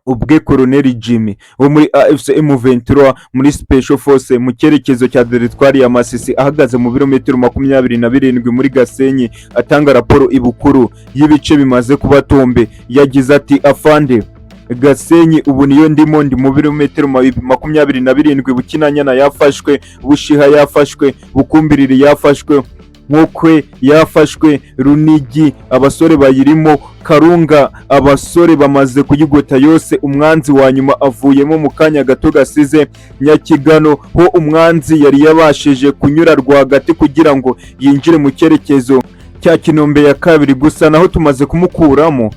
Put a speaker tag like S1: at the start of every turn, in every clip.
S1: ubwe Colonel Jimmy wo muri AFC M23 muri Special Force mu cyerekezo cya Teritwari ya Masisi ahagaze mu birometero 27 muri Gasenyi atanga raporo ibukuru y'ibice bimaze kuba tombe. Yagize ati afande Gasenyi ubu niyo ndimo ndi mu birometero 27 Bukinanyana yafashwe, Bushiha yafashwe, Bukumbiriri yafashwe, Nkokwe yafashwe, Runigi abasore bayirimo, Karunga abasore bamaze kuyigota yose. Umwanzi wa nyuma avuyemo mu kanya gato gasize. Nyakigano ho umwanzi yari yabashije kunyura rwagati kugira ngo yinjire mu cyerekezo cya Kinombe ya kabiri, gusa naho tumaze kumukuramo.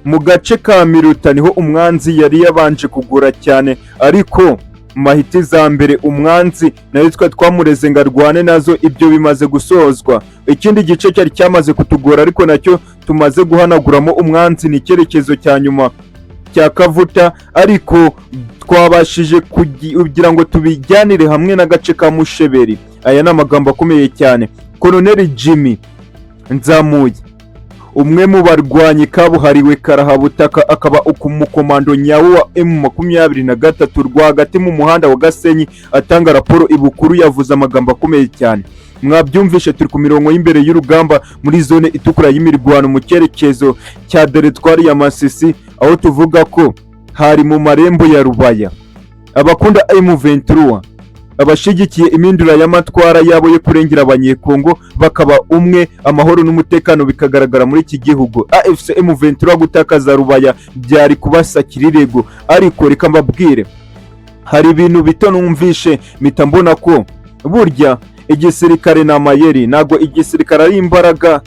S1: Mu gace ka Miruta niho umwanzi yari yabanje kugura cyane, ariko mahiti za mbere umwanzi nayo twamureze ngo arwane nazo, ibyo bimaze gusozwa. Ikindi gice cyari cyamaze kutugora ariko nacyo tumaze guhanaguramo umwanzi ni icyerekezo cya nyuma cya Kavuta, ariko twabashije kugira ngo tubijyanire hamwe n'agace ka Musheberi. Aya ni amagambo akomeye cyane. Colonel Jimmy Nzamuye, umwe mu barwanyi kabuhariwe karahabutaka, akaba umukomando nyawo wa M23 rwagati mu muhanda wa Gasenyi atanga raporo ibukuru, yavuze amagambo akomeye cyane. Mwabyumvishe turi ku mirongo y'imbere y'urugamba muri zone itukura y'imirwano mu cyerekezo cya Teritwari ya Masisi, aho tuvuga ko hari mu marembo ya Rubaya. Abakunda M23 abashigikiye imindura y'amatwara yabo yo kurengera abanyekongo bakaba umwe, amahoro n'umutekano bikagaragara muri iki gihugu. AFC M23 gutakaza Rubaya byari kubasakira irego, ariko reka mbabwire hari ibintu bito numvishe mpita mbona ko burya igisirikare na mayeri, nago igisirikare ari imbaraga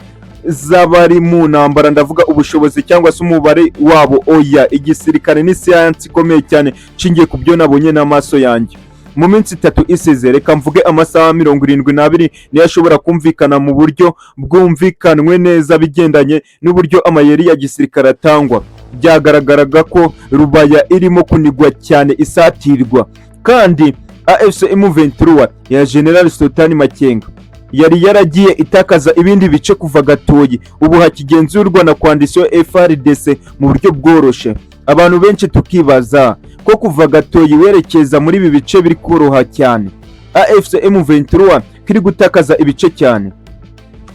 S1: z'abari mu ntambara, ndavuga ubushobozi cyangwa se umubare wabo. Oya, igisirikare ni science ikomeye cyane nshingiye ku byo nabonye n'amaso yanjye. Mu minsi 3 isize, reka mvuge amasaha 72 niyo ashobora kumvikana mu buryo bwumvikanwe neza bigendanye n'uburyo amayeri ya gisirikare atangwa. Byagaragaraga ko Rubaya irimo kunigwa cyane isatirwa, kandi AFC M23 ya General Sultan Makenga yari yaragiye itakaza ibindi bice kuva gatoyi, ubu hakigenzurwa na coalition FARDC mu buryo bworoshe. Abantu benshi tukibaza ko kuva gatoyi werekeza muri ibi bice biri koroha cyane. AFC M23 kiri gutakaza ibice cyane.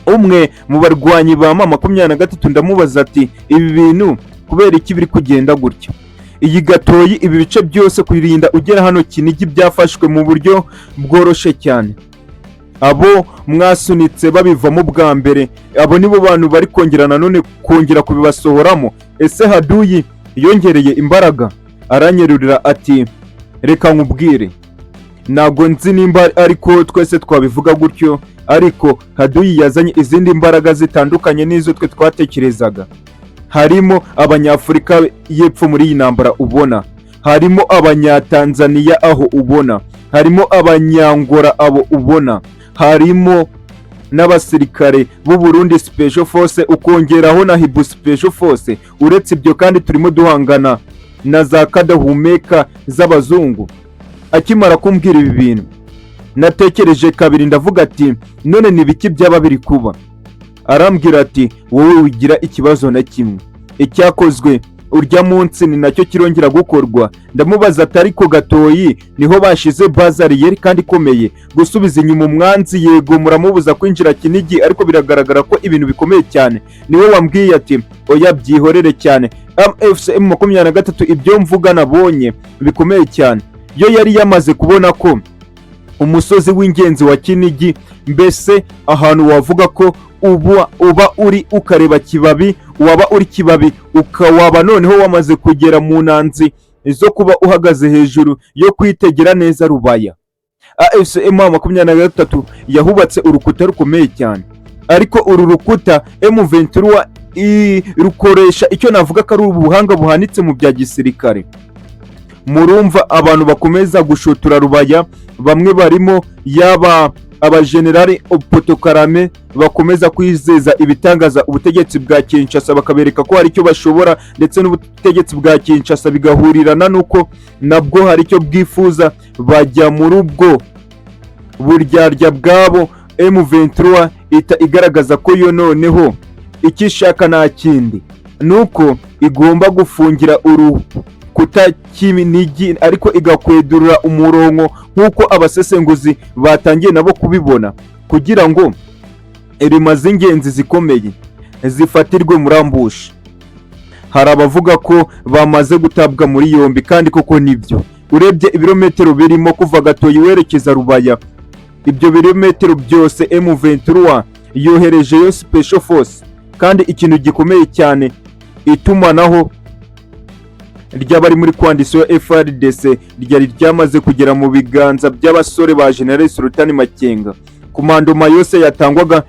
S1: Umwe mu barwanyi ba M23 ndamubaza ati ibi bintu kubera iki biri kugenda gutya? Iyi gatoyi ibi bice byose kurinda ugera hano Kinigi byafashwe mu buryo bworoshe cyane. Abo mwasunitse babivamo bwa mbere, abo nibo bantu bari kongera nanone kongera kubibasohoramo. Ese Haduyi yongereye imbaraga? Aranyerurira ati reka nkubwire, nago nzi nimba ariko twese twabivuga gutyo, ariko Haduyi yazanye izindi mbaraga zitandukanye n'izo twe twatekerezaga. Harimo abanyafurika y'epfo muri iyi ntambara ubona, harimo abanyatanzania aho ubona, harimo abanyangora abo ubona, harimo n'abasirikare b'u Burundi Special Force, ukongeraho na Hibu Special Force. Uretse ibyo kandi turimo duhangana na za kadahumeka z'abazungu. Akimara kumbwira ibi bintu natekereje kabiri, ndavuga ati none ni biki byaba biri kuba? Arambwira ati wowe wigira ikibazo na kimwe, icyakozwe urya munsi ni nacyo kirongera gukorwa. Ndamubaza ati ariko gatoyi niho bashize bazariyeri kandi komeye gusubiza inyuma umwanzi, yego muramubuza kwinjira Kinigi, ariko biragaragara ko ibintu bikomeye cyane. Niwe wambwiye ati oya byihorere cyane, AFC M23 ibyo mvuga nabonye bikomeye cyane. Yo yari yamaze kubona ko umusozi w'ingenzi wa Kinigi, mbese ahantu wavuga ko uba uri ukareba Kibabi, waba uri Kibabi ukawaba noneho wamaze kugera mu nanzi zo kuba uhagaze hejuru yo kwitegera neza Rubaya. AFC M23 yahubatse urukuta rukomeye cyane, ariko uru rukuta M23 rukoresha icyo navuga ko ari ubuhanga buhanitse mu bya gisirikare. Murumva abantu bakomeza gushotura Rubaya, bamwe barimo yaba abajenerali Opotokarame bakomeza kwizeza ibitangaza ubutegetsi bwa Kinshasa, bakabereka ko hari icyo bashobora, ndetse n'ubutegetsi bwa Kinshasa bigahurirana nuko nabwo hari icyo bwifuza, bajya muri ubwo buryarya bwabo. M23 igaragaza ko yo noneho icyo ishaka nta kindi nuko igomba gufungira kutakinigi ariko igakwedurura umurongo nk'uko abasesenguzi batangiye nabo kubibona, kugira ngo irima z'ingenzi zikomeye zifatirwe muri ambushi. Hari abavuga ko bamaze gutabwa muri yombi kandi koko nibyo. Urebye ibirometero birimo kuva Gatoyi werekeza Rubaya, ibyo birometero byose M23 yoherejeyo Special Force, kandi ikintu gikomeye cyane, itumanaho ry'abari muri kwandisiyo FARDC ryari ryamaze kugera mu biganza by'abasore ba General Sultan Makenga. Komandoma yose yatangwaga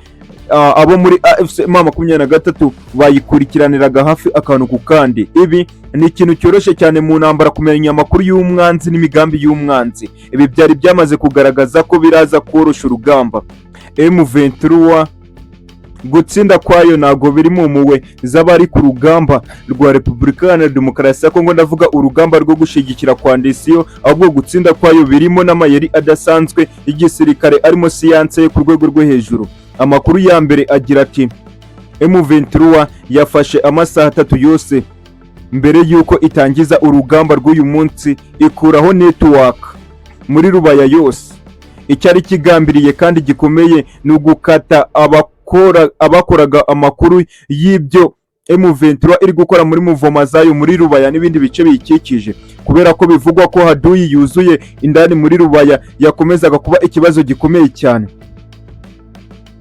S1: abo muri AFC M23 bayikurikiraniraga hafi akantu ku kandi. Ibi ni ikintu cyoroshye cyane mu ntambara kumenya amakuru y'umwanzi n'imigambi y'umwanzi. Ibi byari byamaze kugaragaza ko biraza korosha urugamba. M23 gutsinda kwayo ntago biri mu muwe z'abari ku rugamba rwa Repubulika Iharanira Demokarasi ya Kongo, ndavuga urugamba rwo gushigikira kwandisiyo, ahubwo gutsinda kwayo birimo n'amayeri adasanzwe y'igisirikare arimo siyanse ku rwego rwo hejuru. Amakuru ya mbere agira ati M23 yafashe amasaha 3 yose mbere yuko itangiza urugamba rw'uyu munsi ikuraho network muri Rubaya yose. Icyari kigambiriye kandi gikomeye ni ugukata abakoraga amakuru y'ibyo M23 iri gukora muri muvoma zayo muri Rubaya n'ibindi bice biyikikije, kubera ko bivugwa ko haduyi yuzuye indani muri Rubaya yakomezaga kuba ikibazo gikomeye cyane.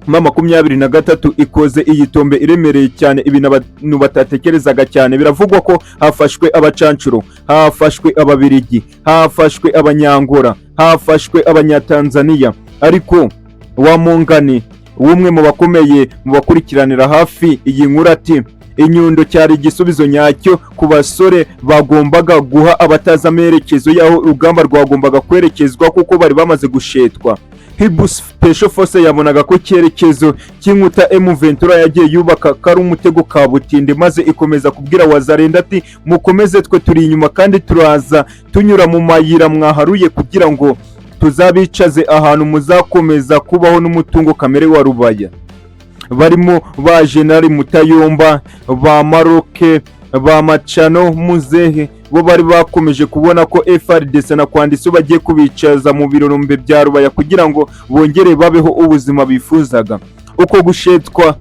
S1: M23 ikoze iyi tombe iremereye cyane, ibintu abantu batatekerezaga cyane. Biravugwa ko hafashwe abacancuro, hafashwe ababirigi, hafashwe abanyangora, hafashwe abanyatanzania, ariko wa Mongani umwe mu bakomeye mu bakurikiranira hafi iyi nkuru ati inyundo cyari igisubizo nyacyo ku basore bagombaga guha abataza amerekezo yaho urugamba rwagombaga kwerekezwa kuko bari bamaze gushetwa. Hibu Special Force yabonaga ko cyerekezo cy'inkuta M23 yagiye yubaka kari umutego kabutinde, maze ikomeza kubwira Wazarenda ati mukomeze, twe turi inyuma kandi turaza tunyura mu mayira mwaharuye kugira ngo tuzabicaze ahantu muzakomeza kubaho n'umutungo kamere wa Rubaya. Barimo ba General Mutayomba, ba Maroke, ba Macano, Muzehe, bo bari bakomeje kubona ko FARDC na kwandisiyo bagiye kubicaza mu birombe bya Rubaya kugira ngo bongere babeho ubuzima bifuzaga. Uko gushetwa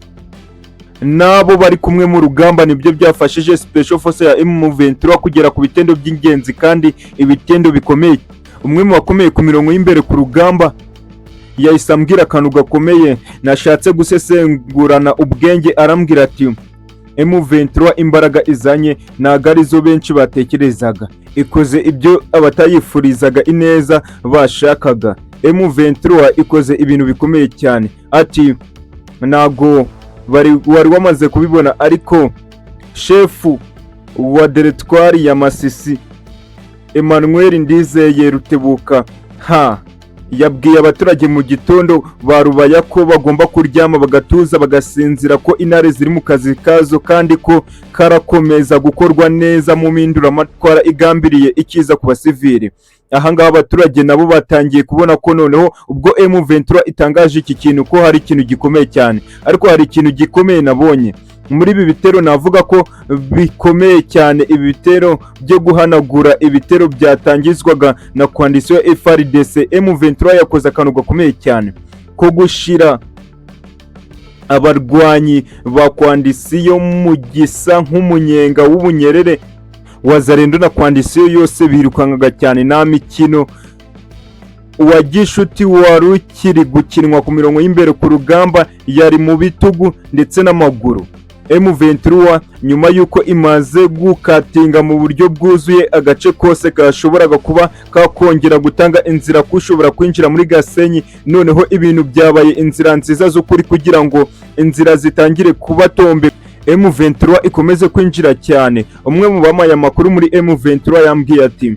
S1: nabo bari kumwe mu rugamba nibyo byafashije Special Force ya M23 kugera ku bitendo by'ingenzi kandi ibitendo bikomeye. Umwe mu bakomeye ku mirongo y'imbere ku rugamba yahise ambwira akantu gakomeye nashatse gusesengurana ubwenge, arambwira ati M23 imbaraga izanye ntago arizo benshi batekerezaga, ikoze ibyo abatayifurizaga ineza bashakaga. M23 ikoze ibintu bikomeye cyane, ati ntago wari wamaze kubibona, ariko shefu wa Teritwari ya Masisi Emmanuel Ndizeye Rutebuka yabwiye abaturage mu gitondo ba Rubaya ko bagomba kuryama bagatuza bagasinzira, ko intare ziri mu kazi kazo kandi ko karakomeza gukorwa neza mu mpinduramatwara igambiriye ikiza ku basivili. Ahangaha abaturage nabo batangiye kubona ko noneho ubwo M23 itangaje iki kintu ko hari ikintu gikomeye cyane, ariko hari ikintu gikomeye nabonye muri ibi bitero, navuga ko bikomeye cyane. Ibi bitero byo guhanagura ibitero byatangizwaga na kwandisiyo FARDC, M23 yakoze akantu gakomeye cyane ko gushira abarwanyi ba kwandisiyo mu gisa nk'umunyenga w'ubunyerere. Wazarendo na kwandisiyo yose birukangaga cyane, nta mikino wa gishuti wari ukiri gukinwa ku mirongo y'imbere ku rugamba, yari mu bitugu ndetse n'amaguru. M23 nyuma yuko imaze gukatinga mu buryo bwuzuye agace kose kashoboraga kuba kakongera gutanga inzira kushobora kwinjira muri Gasenyi, noneho ibintu byabaye inzira nziza z'ukuri kugira ngo inzira zitangire kuba tombe M23 ikomeze kwinjira cyane. Umwe mu bamaye amakuru muri M23 yambwiye ati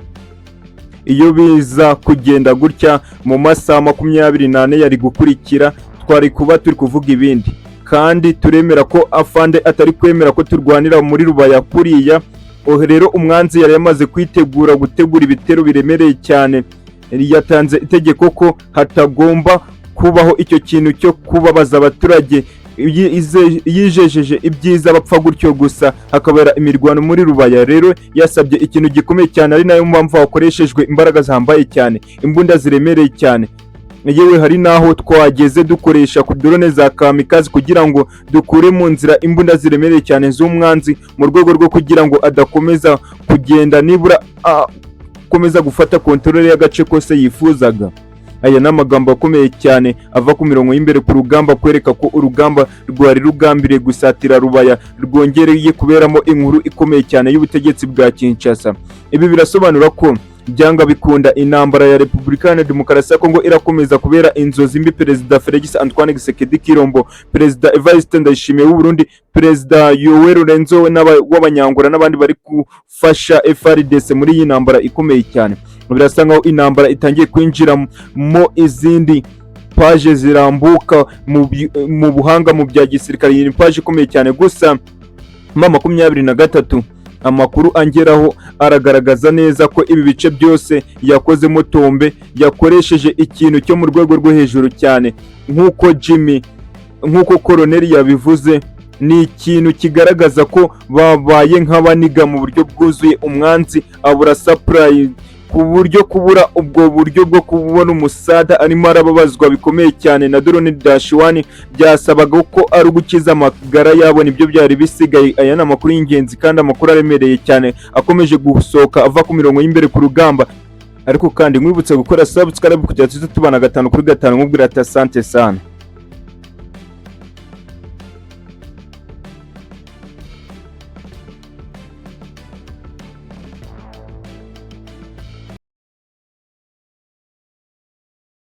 S1: iyo biza kugenda gutya mu masaha 24 yari gukurikira twari kuba turi kuvuga ibindi, kandi turemera ko afande atari kwemera ko turwanira muri Rubaya kuriya. Rero umwanzi yari yamaze kwitegura gutegura ibitero biremereye cyane. Yatanze itegeko ko hatagomba kubaho icyo kintu cyo kubabaza abaturage yijejeje ibyiza bapfa gutyo gusa hakabera imirwano muri Rubaya. Rero yasabye ikintu gikomeye cyane, ari nayo mpamvu hakoreshejwe imbaraga zihambaye cyane, imbunda ziremereye cyane, yewe hari naho twageze dukoresha ku drone za kamikazi kugira ngo dukure mu nzira imbunda ziremereye cyane z'umwanzi, mu rwego rwo kugira ngo adakomeza kugenda nibura akomeza gufata kontrole y'agace kose yifuzaga. Aya ni amagambo akomeye cyane ava ku mirongo y'imbere ku rugamba, kwereka ko urugamba rwari rugambiriye gusatira Rubaya rwongereye kuberamo inkuru ikomeye cyane y'ubutegetsi bwa Kinshasa. Ibi birasobanura ko byanga bikunda intambara ya Repubulika ya Demokarasi ya Kongo irakomeza kubera inzozi mbi Perezida Felix Antoine Tshisekedi Tshilombo, Perezida Evariste Ndayishimiye w'u Burundi, Perezida Yoweri Lorenzo w'Abanyangora n'abandi bari gufasha FARDC muri iyi ntambara ikomeye cyane. Birasa nkaho intambara itangiye kwinjira mo izindi paje zirambuka mu buhanga mu bya gisirikare. Iyi paje ikomeye cyane, gusa mu 23 amakuru angeraho aragaragaza neza ko ibi bice byose yakozemo Tombe yakoresheje ikintu cyo mu rwego rwo hejuru cyane, nk'uko Koloneli yabivuze. Ni ikintu kigaragaza ko babaye nk'abaniga mu buryo bwuzuye, umwanzi abura supply ku buryo kubura ubwo buryo bwo kubona umusada arimo arababazwa bikomeye cyane na drone -1 byasabaga ko ari ugukiza amagara yabo, nibyo byari bisigaye. Aya ni amakuru y'ingenzi kandi amakuru aremereye cyane akomeje gusohoka ava ku mirongo y'imbere ku rugamba. Ariko kandi mwibutse gukora subscribe kugira ngo tubana 5 kuri 5 nkubwira ati asante sana.